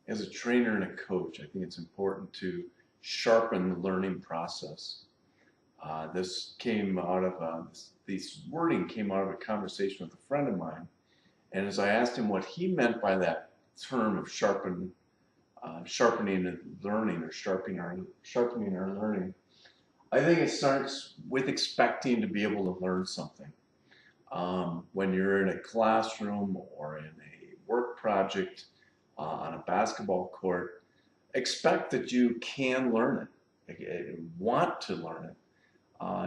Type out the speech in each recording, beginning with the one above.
As a trainer and a coach, I think it's important to sharpen the learning process. This came out of this wording came out of a conversation with a friend of mine, and as I asked him what he meant by that term of sharpening and learning, or sharpening our learning, I think it starts with expecting to be able to learn something. When you're in a classroom or in a work project on a basketball court, expect that you can learn it, want to learn it.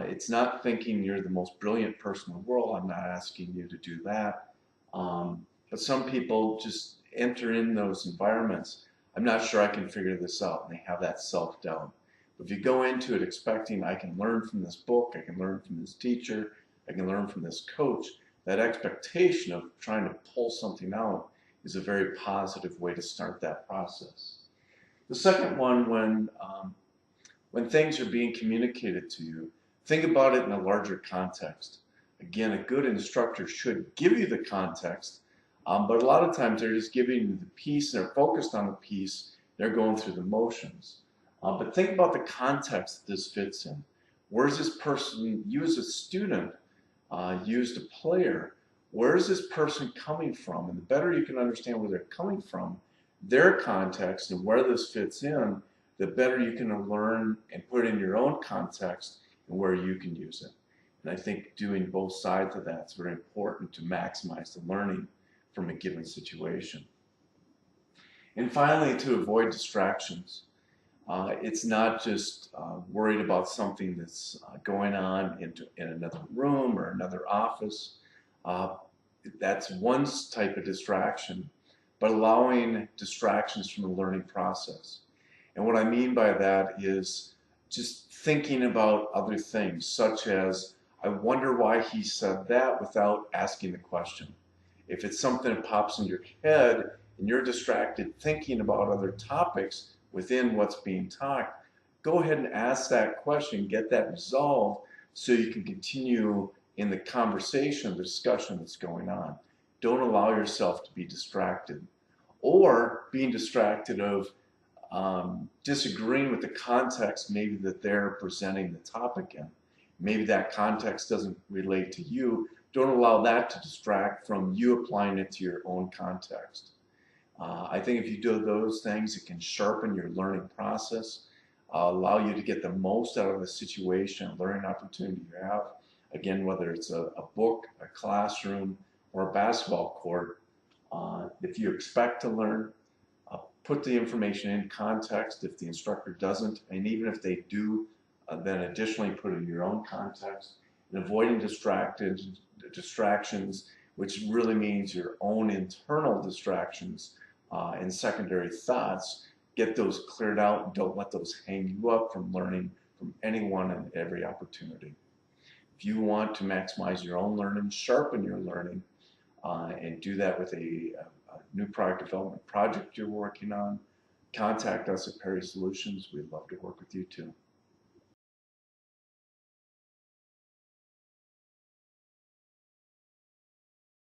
It's not thinking you're the most brilliant person in the world. I'm not asking you to do that. But some people just enter in those environments. I'm not sure I can figure this out, and they have that self-doubt. But if you go into it expecting I can learn from this book, I can learn from this teacher, I can learn from this coach, that expectation of trying to pull something out is a very positive way to start that process. The second one, when things are being communicated to you, think about it in a larger context. Again, a good instructor should give you the context, but a lot of times they're just giving you the piece, and they're focused on the piece, they're going through the motions. But think about the context that this fits in. Where is this person, you as a student, you as a player, where is this person coming from? And the better you can understand where they're coming from, their context, and where this fits in, the better you can learn and put in your own context and where you can use it. And I think doing both sides of that is very important to maximize the learning from a given situation. And finally, to avoid distractions. It's not just worried about something that's going on in another room or another office. That's one type of distraction, but allowing distractions from the learning process. And what I mean by that is just thinking about other things, such as, I wonder why he said that, without asking the question. If it's something that pops in your head and you're distracted thinking about other topics within what's being taught, go ahead and ask that question, get that resolved, so you can continue in the conversation, the discussion that's going on. Don't allow yourself to be distracted, or being distracted of disagreeing with the context maybe that they're presenting the topic in. Maybe that context doesn't relate to you. Don't allow that to distract from you applying it to your own context. I think if you do those things, it can sharpen your learning process, allow you to get the most out of the situation, learning opportunity you have. Again, whether it's a book, a classroom, or a basketball court, if you expect to learn, put the information in context if the instructor doesn't, and even if they do, then additionally put it in your own context, and avoiding distractions, which really means your own internal distractions and secondary thoughts. Get those cleared out, and don't let those hang you up from learning from anyone and every opportunity. If you want to maximize your own learning, sharpen your learning, and do that with a new product development project you're working on, contact us at Perry Solutions. We'd love to work with you too.